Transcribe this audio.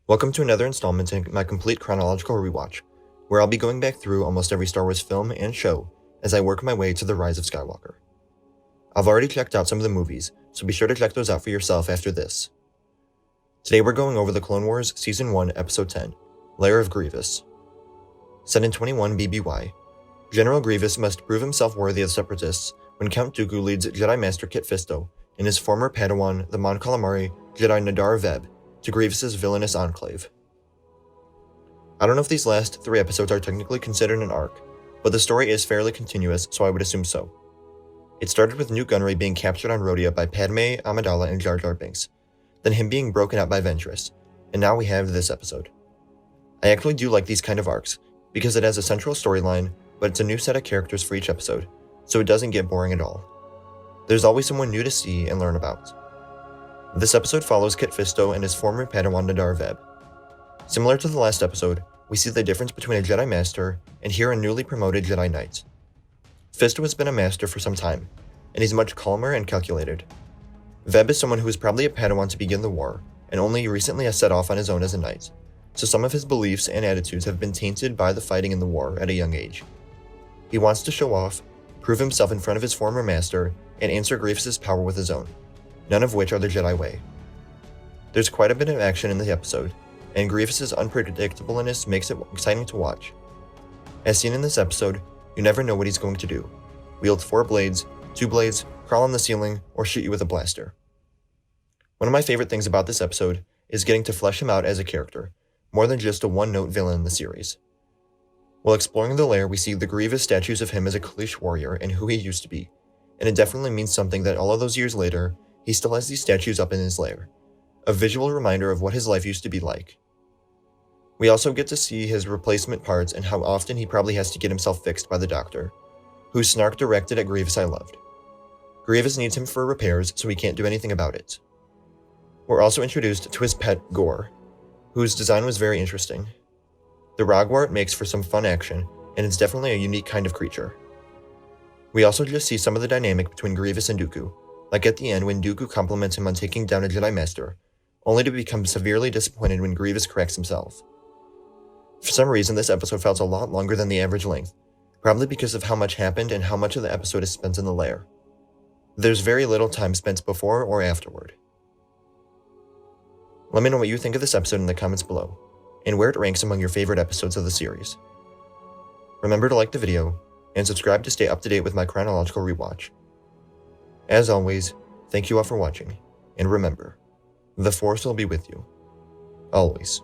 Welcome to another installment in my complete chronological rewatch, where I'll be going back through almost every Star Wars film and show as I work my way to the Rise of Skywalker. I've already checked out some of the movies, so be sure to check those out for yourself after this. Today we're going over the Clone Wars Season 1, Episode 10, Lair of Grievous. Set in 21 BBY, General Grievous must prove himself worthy of the Separatists when Count Dooku leads Jedi Master Kit Fisto and his former Padawan, the Calamari Jedi Nahdar Vebb, to Grievous's villainous enclave. I don't know if these last 3 episodes are technically considered an arc, but the story is fairly continuous, so I would assume so. It started with Nute Gunray being captured on Rhodia by Padme, Amidala, and Jar Jar Binks, then him being broken up by Ventress, and now we have this episode. I actually do like these kind of arcs, because it has a central storyline, but it's a new set of characters for each episode, so it doesn't get boring at all. There's always someone new to see and learn about. This episode follows Kit Fisto and his former Padawan Nahdar Vebb. Similar to the last episode, we see the difference between a Jedi Master and here a newly promoted Jedi Knight. Fisto has been a Master for some time, and he's much calmer and calculated. Vebb is someone who was probably a Padawan to begin the war, and only recently has set off on his own as a Knight, so some of his beliefs and attitudes have been tainted by the fighting in the war at a young age. He wants to show off, prove himself in front of his former Master, and answer Grievous's power with his own, none of which are the Jedi way. There's quite a bit of action in the episode, and Grievous's unpredictableness makes it exciting to watch. As seen in this episode, you never know what he's going to do. Wield 4 blades, 2 blades, crawl on the ceiling, or shoot you with a blaster. One of my favorite things about this episode is getting to flesh him out as a character, more than just a one-note villain in the series. While exploring the lair, we see the Grievous statues of him as a Kaleesh warrior and who he used to be, and it definitely means something that all of those years later, he still has these statues up in his lair, a visual reminder of what his life used to be like. We also get to see his replacement parts and how often he probably has to get himself fixed by the Doctor, whose snark directed at Grievous I loved. Grievous needs him for repairs, so he can't do anything about it. We're also introduced to his pet, Gore, whose design was very interesting. The Rogwart makes for some fun action, and it's definitely a unique kind of creature. We also just see some of the dynamic between Grievous and Dooku, like at the end when Dooku compliments him on taking down a Jedi Master, only to become severely disappointed when Grievous corrects himself. For some reason, this episode felt a lot longer than the average length, probably because of how much happened and how much of the episode is spent in the lair. There's very little time spent before or afterward. Let me know what you think of this episode in the comments below, and where it ranks among your favorite episodes of the series. Remember to like the video, and subscribe to stay up to date with my chronological rewatch. As always, thank you all for watching, and remember, the Force will be with you, always.